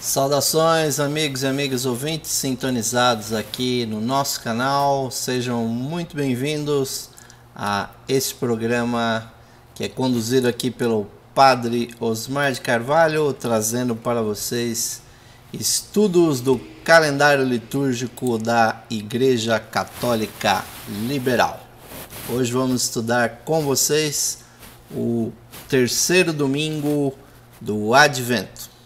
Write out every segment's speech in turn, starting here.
Saudações, amigos e amigas ouvintes sintonizados aqui no nosso canal. Sejam muito bem-vindos a este programa que é conduzido aqui pelo Padre Osmar de Carvalho, trazendo para vocês estudos do calendário litúrgico da Igreja Católica Liberal. Hoje vamos estudar com vocês o terceiro domingo do Advento.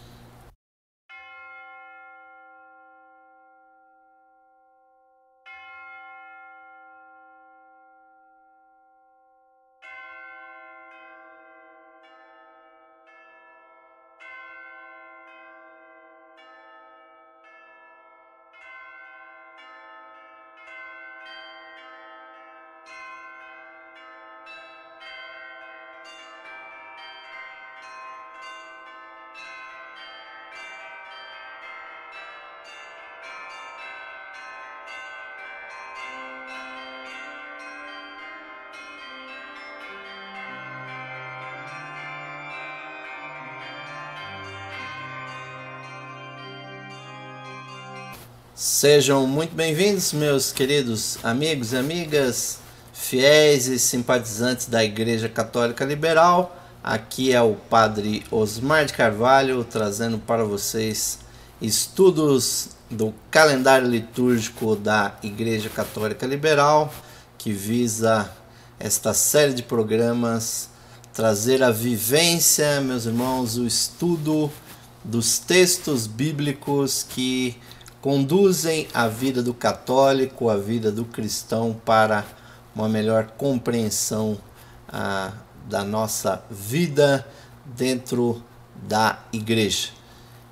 Sejam muito bem-vindos, meus queridos amigos e amigas, fiéis e simpatizantes da Igreja Católica Liberal. Aqui é o Padre Osmar de Carvalho, trazendo para vocês estudos do calendário litúrgico da Igreja Católica Liberal, que visa esta série de programas trazer a vivência, meus irmãos, o estudo dos textos bíblicos que conduzem a vida do católico, a vida do cristão para uma melhor compreensão da nossa vida dentro da igreja.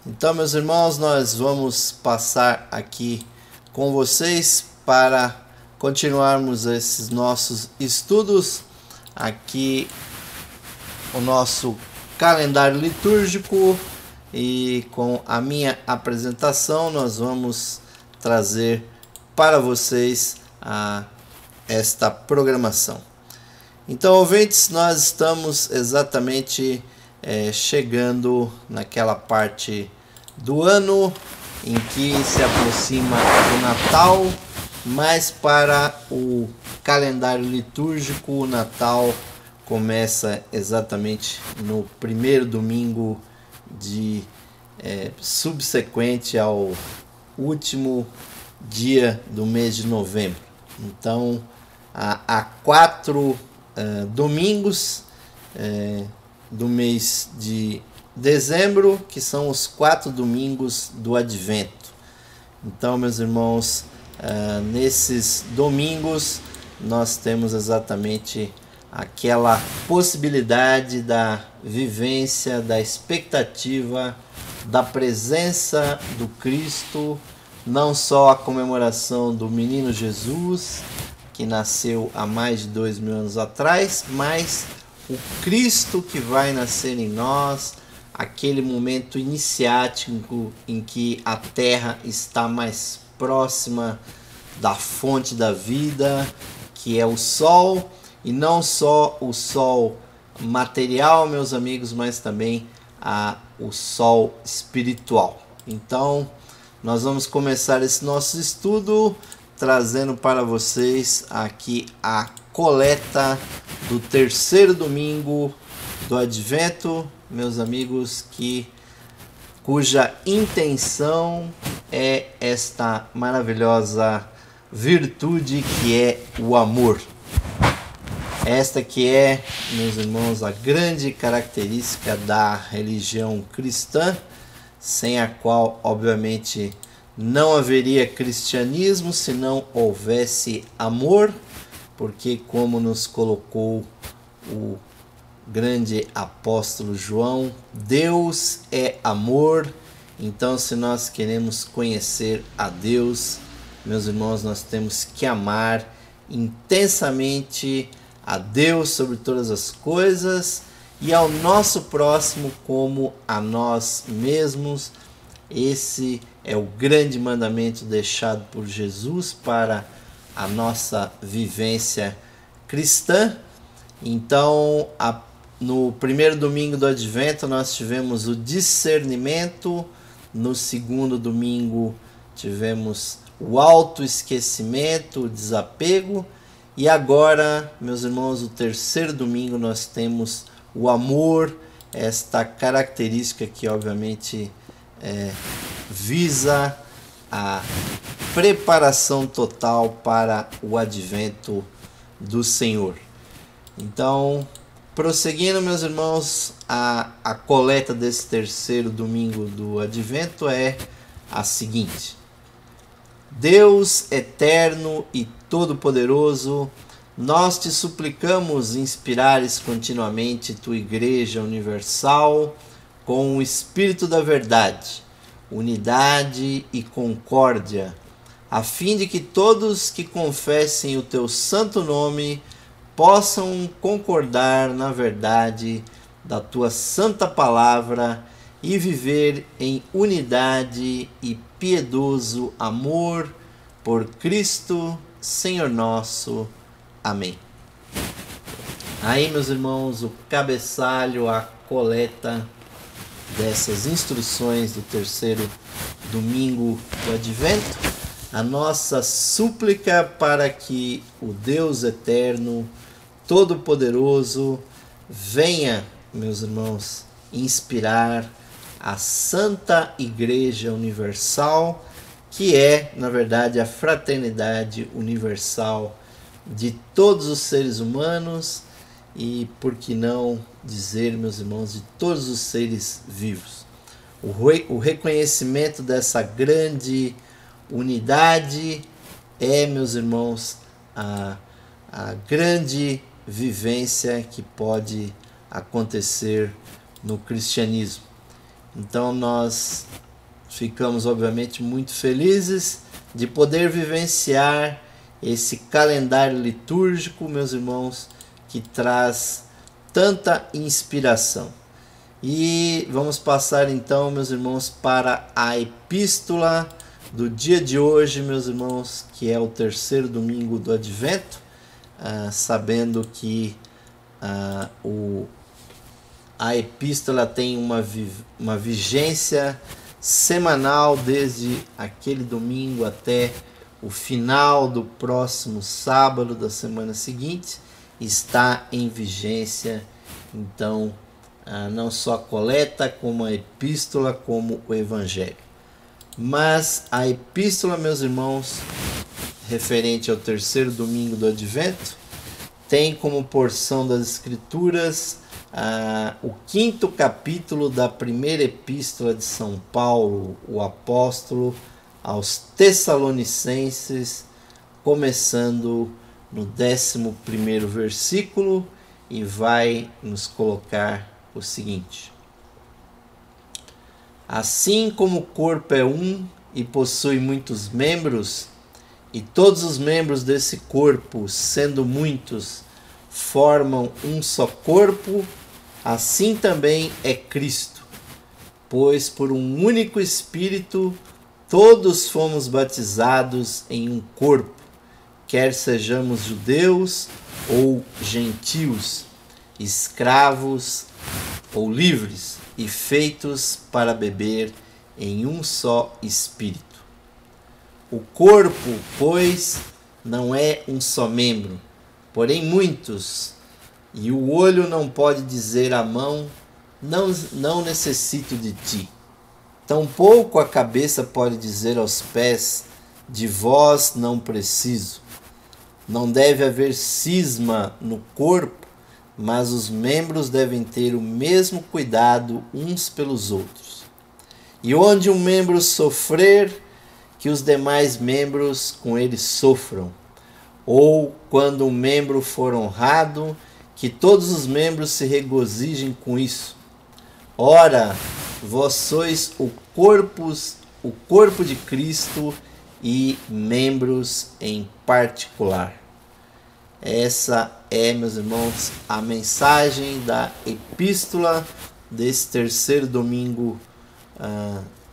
Então, meus irmãos, nós vamos passar aqui com vocês para continuarmos esses nossos estudos aqui, o nosso calendário litúrgico. E com a minha apresentação nós vamos trazer para vocês esta programação. Então, ouvintes, nós estamos exatamente chegando naquela parte do ano em que se aproxima o Natal, mas para o calendário litúrgico o Natal começa exatamente no primeiro domingo subsequente ao último dia do mês de novembro. Então, há 4 domingos do mês de dezembro, que são os 4 domingos do Advento. Então, meus irmãos, nesses domingos nós temos exatamente aquela possibilidade da vivência, da expectativa, da presença do Cristo, não só a comemoração do menino Jesus, que nasceu há mais de 2000 anos atrás, mas o Cristo que vai nascer em nós, aquele momento iniciático em que a terra está mais próxima da fonte da vida, que é o sol. E não só o sol material, meus amigos, mas também o sol espiritual. Então, nós vamos começar esse nosso estudo trazendo para vocês aqui a coleta do terceiro domingo do Advento, meus amigos, cuja intenção é esta maravilhosa virtude que é o amor. Esta que é, meus irmãos, a grande característica da religião cristã, sem a qual, obviamente, não haveria cristianismo se não houvesse amor, porque, como nos colocou o grande apóstolo João, Deus é amor. Então, se nós queremos conhecer a Deus, meus irmãos, nós temos que amar intensamente a Deus sobre todas as coisas e ao nosso próximo como a nós mesmos. Esse é o grande mandamento deixado por Jesus para a nossa vivência cristã. Então, no primeiro domingo do Advento, nós tivemos o discernimento No segundo domingo tivemos o autoesquecimento, o desapego. E agora, meus irmãos, o terceiro domingo nós temos o amor, esta característica que obviamente visa a preparação total para o advento do Senhor. Então, prosseguindo, meus irmãos, a coleta desse terceiro domingo do advento é a seguinte: Deus eterno e todo-poderoso, nós te suplicamos inspirares continuamente tua Igreja Universal com o Espírito da Verdade, unidade e concórdia, a fim de que todos que confessem o teu santo nome possam concordar na verdade da tua santa palavra e viver em unidade e piedoso amor por Cristo, Senhor nosso. Amém. Aí, meus irmãos, o cabeçalho, a coleta dessas instruções do terceiro domingo do advento, a nossa súplica para que o Deus eterno, todo-poderoso, venha, meus irmãos, inspirar a Santa Igreja Universal, que é, na verdade, a fraternidade universal de todos os seres humanos e, por que não dizer, meus irmãos, de todos os seres vivos. O reconhecimento dessa grande unidade é, meus irmãos, a grande vivência que pode acontecer no cristianismo. Então nós ficamos obviamente muito felizes de poder vivenciar esse calendário litúrgico, meus irmãos, que traz tanta inspiração. E vamos passar então, meus irmãos, para a epístola do dia de hoje, meus irmãos, que é o terceiro domingo do advento, sabendo que a epístola tem uma vigência semanal desde aquele domingo até o final do próximo sábado da semana seguinte, está em vigência. Então, não só a coleta, como a epístola, como o evangelho. Mas a epístola, meus irmãos, referente ao terceiro domingo do advento, tem como porção das escrituras o quinto capítulo da primeira epístola de São Paulo, o apóstolo aos Tessalonicenses, começando no 11º versículo, e vai nos colocar o seguinte: assim como o corpo é um e possui muitos membros, e todos os membros desse corpo, sendo muitos, formam um só corpo, assim também é Cristo. Pois por um único Espírito todos fomos batizados em um corpo, quer sejamos judeus ou gentios, escravos ou livres, e feitos para beber em um só Espírito. O corpo, pois, não é um só membro, porém muitos, e o olho não pode dizer à mão, não necessito de ti. Tampouco a cabeça pode dizer aos pés, de vós não preciso. Não deve haver cisma no corpo, mas os membros devem ter o mesmo cuidado uns pelos outros. E onde um membro sofrer, que os demais membros com ele sofram. Ou quando um membro for honrado, que todos os membros se regozijem com isso. Ora, vós sois o corpo de Cristo e membros em particular. Essa é, meus irmãos, a mensagem da epístola desse terceiro domingo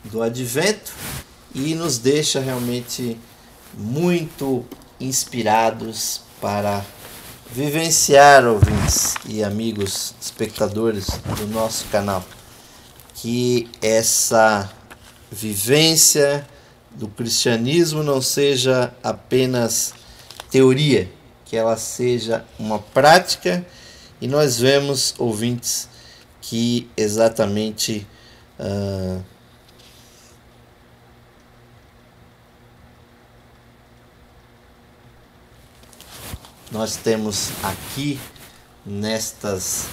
do advento, e nos deixa realmente muito inspirados para vivenciar, ouvintes e amigos espectadores do nosso canal, que essa vivência do cristianismo não seja apenas teoria, que ela seja uma prática. E nós vemos, ouvintes, que exatamente nós temos aqui nestas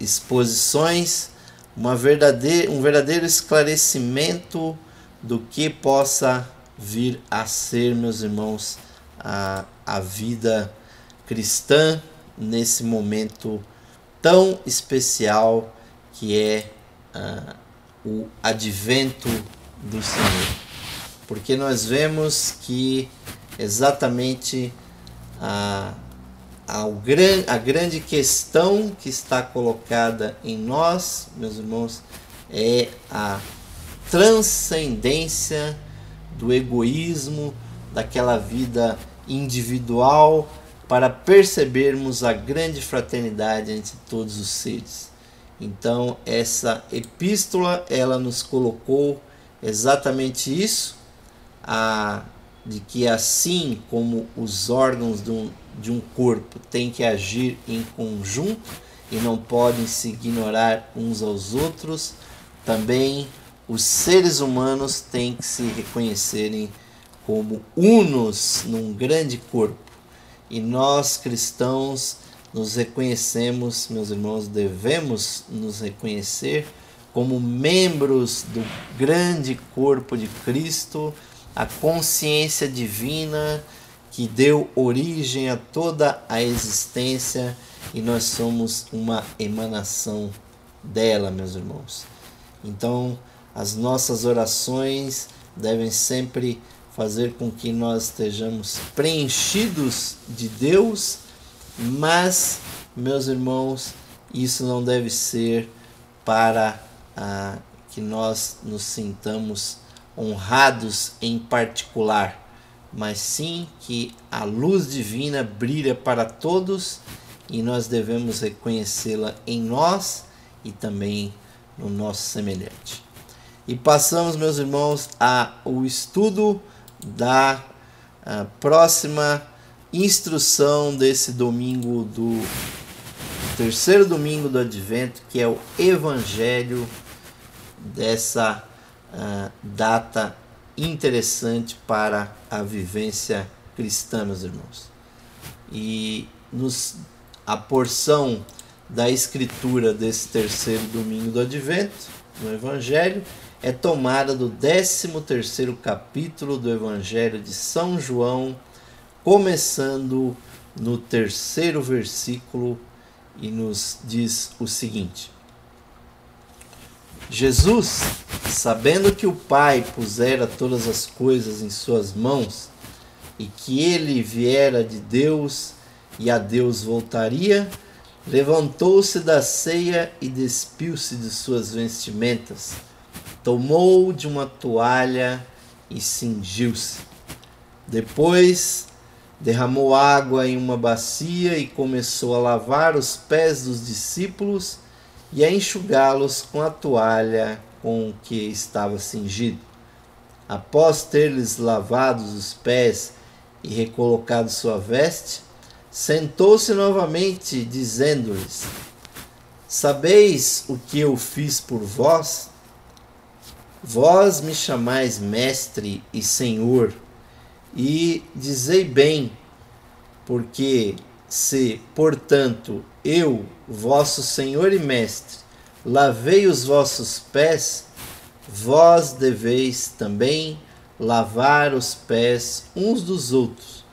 exposições um verdadeiro esclarecimento do que possa vir a ser, meus irmãos, a vida cristã nesse momento tão especial que é o advento do Senhor. Porque nós vemos que exatamente a grande questão que está colocada em nós, meus irmãos, é a transcendência do egoísmo, daquela vida individual, para percebermos a grande fraternidade entre todos os seres. Então, essa epístola, ela nos colocou exatamente isso, de que assim como os órgãos de um corpo têm que agir em conjunto e não podem se ignorar uns aos outros, também os seres humanos têm que se reconhecerem como unos num grande corpo. E nós, cristãos, nos reconhecemos, meus irmãos, devemos nos reconhecer como membros do grande corpo de Cristo, a consciência divina que deu origem a toda a existência, e nós somos uma emanação dela, meus irmãos. Então, as nossas orações devem sempre fazer com que nós estejamos preenchidos de Deus, mas, meus irmãos, isso não deve ser para que nós nos sintamos honrados em particular, mas sim que a luz divina brilha para todos e nós devemos reconhecê-la em nós e também no nosso semelhante. E passamos, meus irmãos, ao estudo da próxima instrução desse domingo, do terceiro domingo do Advento, que é o Evangelho, dessa data interessante para a vivência cristã, meus irmãos. E a porção da escritura desse terceiro domingo do Advento, no Evangelho, é tomada do 13º capítulo do Evangelho de São João, começando no 3º versículo, e nos diz o seguinte: Jesus, sabendo que o Pai pusera todas as coisas em suas mãos, e que ele viera de Deus e a Deus voltaria, levantou-se da ceia e despiu-se de suas vestimentas, tomou de uma toalha e cingiu-se. Depois derramou água em uma bacia e começou a lavar os pés dos discípulos e a enxugá-los com a toalha com que estava cingido. Após ter-lhes lavado os pés e recolocado sua veste, sentou-se novamente, dizendo-lhes: Sabeis o que eu fiz por vós? Vós me chamais mestre e senhor, e dizei bem, porque se, portanto, eu, vosso senhor e mestre, lavei os vossos pés, vós deveis também lavar os pés uns dos outros,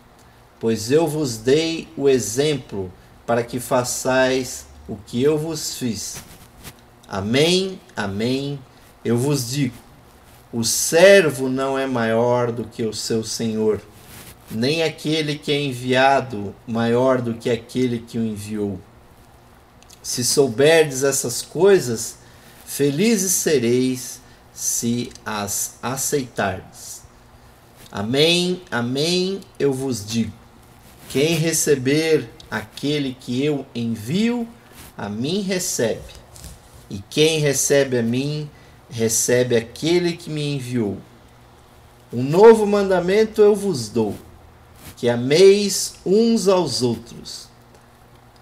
pois eu vos dei o exemplo para que façais o que eu vos fiz. Amém, amém, eu vos digo, o servo não é maior do que o seu senhor, nem aquele que é enviado maior do que aquele que o enviou. Se souberdes essas coisas, felizes sereis se as aceitardes. Amém, amém, eu vos digo, quem receber aquele que eu envio, a mim recebe, e quem recebe a mim, recebe aquele que me enviou. Um novo mandamento eu vos dou, que ameis uns aos outros.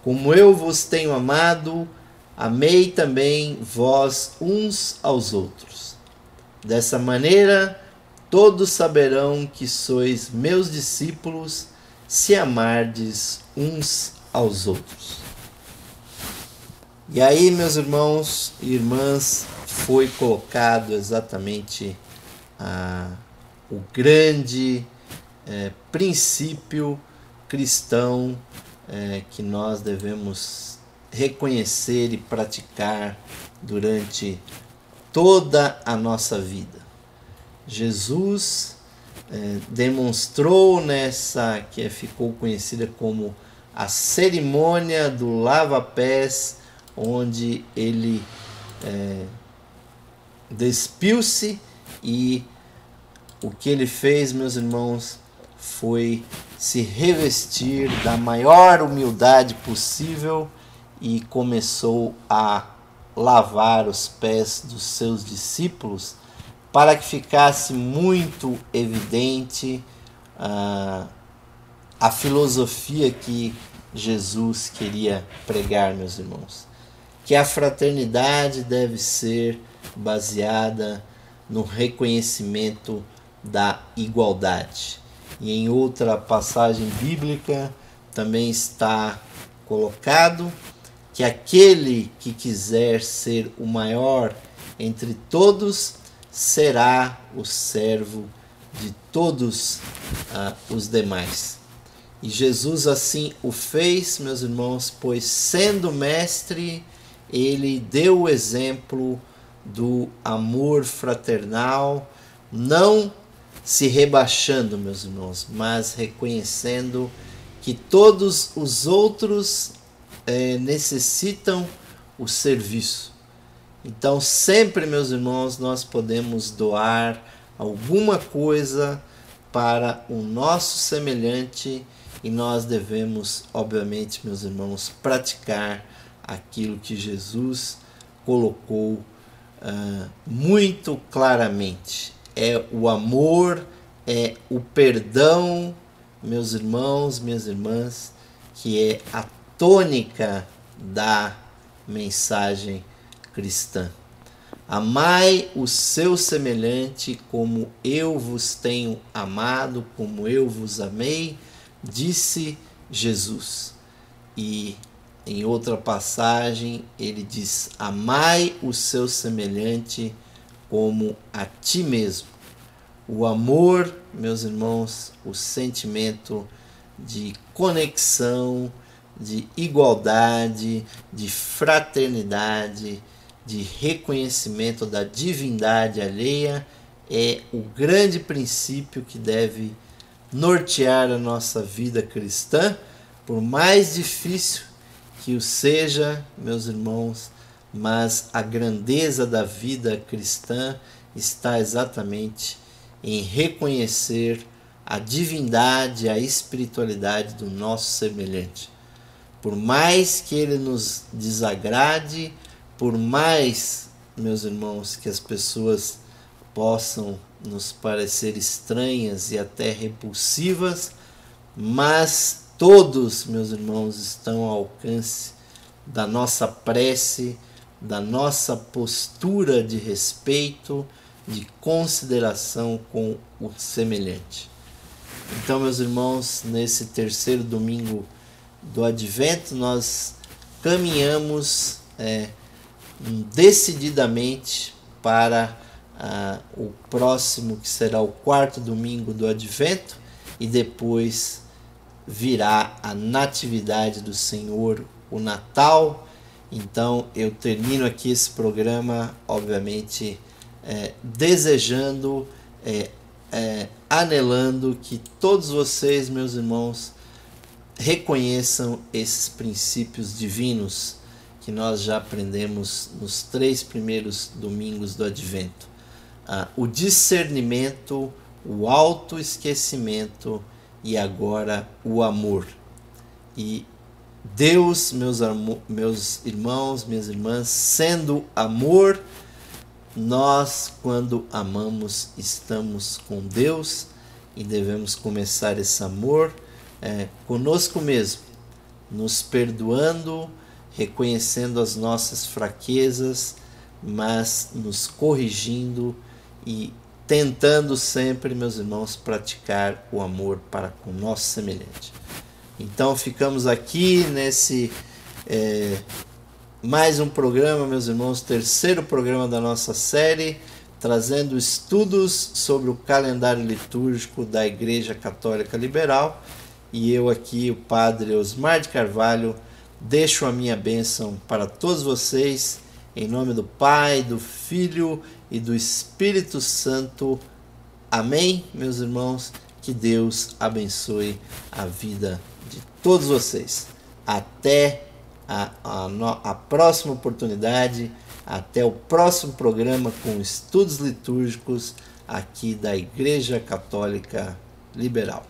Como eu vos tenho amado, amei também vós uns aos outros. Dessa maneira, todos saberão que sois meus discípulos, se amardes uns aos outros. E aí, meus irmãos e irmãs, foi colocado exatamente o grande princípio cristão que nós devemos reconhecer e praticar durante toda a nossa vida. Jesus demonstrou nessa que ficou conhecida como a cerimônia do lava-pés, onde ele despiu-se, e o que ele fez, meus irmãos, foi se revestir da maior humildade possível e começou a lavar os pés dos seus discípulos, para que ficasse muito evidente a filosofia que Jesus queria pregar, meus irmãos. Que a fraternidade deve ser baseada no reconhecimento da igualdade. E em outra passagem bíblica também está colocado que aquele que quiser ser o maior entre todos será o servo de todos os demais. E Jesus assim o fez, meus irmãos, pois sendo mestre, ele deu o exemplo do amor fraternal, não se rebaixando, meus irmãos, mas reconhecendo que todos os outros necessitam o serviço. Então, sempre, meus irmãos, nós podemos doar alguma coisa para o nosso semelhante, e nós devemos, obviamente, meus irmãos, praticar aquilo que Jesus colocou muito claramente. É o amor, é o perdão, meus irmãos, minhas irmãs, que é a tônica da mensagem cristã. Amai o seu semelhante como eu vos tenho amado, como eu vos amei, disse Jesus. E em outra passagem ele diz: amai o seu semelhante como a ti mesmo. O amor, meus irmãos, o sentimento de conexão, de igualdade, de fraternidade, de reconhecimento da divindade alheia, é o grande princípio que deve nortear a nossa vida cristã, por mais difícil que o seja, meus irmãos, mas a grandeza da vida cristã está exatamente em reconhecer a divindade, a espiritualidade do nosso semelhante. Por mais que ele nos desagrade, por mais, meus irmãos, que as pessoas possam nos parecer estranhas e até repulsivas, mas todos, meus irmãos, estão ao alcance da nossa prece, da nossa postura de respeito, de consideração com o semelhante. Então, meus irmãos, nesse terceiro domingo do Advento, nós caminhamos decididamente para o próximo, que será o quarto domingo do Advento, e depois virá a Natividade do Senhor, o Natal. Então eu termino aqui esse programa, obviamente, desejando, anelando que todos vocês, meus irmãos, reconheçam esses princípios divinos que nós já aprendemos nos 3 primeiros domingos do Advento. O discernimento, o autoesquecimento e agora o amor. E Deus, meus irmãos, minhas irmãs, sendo amor, nós, quando amamos, estamos com Deus e devemos começar esse amor conosco mesmo, nos perdoando, reconhecendo as nossas fraquezas, mas nos corrigindo e tentando sempre, meus irmãos, praticar o amor para com o nosso semelhante. Então ficamos aqui nesse mais um programa, meus irmãos, terceiro programa da nossa série, trazendo estudos sobre o calendário litúrgico da Igreja Católica Liberal. E eu aqui, o Padre Osmar de Carvalho, deixo a minha bênção para todos vocês, em nome do Pai, do Filho e do Espírito Santo. Amém, meus irmãos? Que Deus abençoe a vida de todos vocês. Até a próxima oportunidade, até o próximo programa com estudos litúrgicos aqui da Igreja Católica Liberal.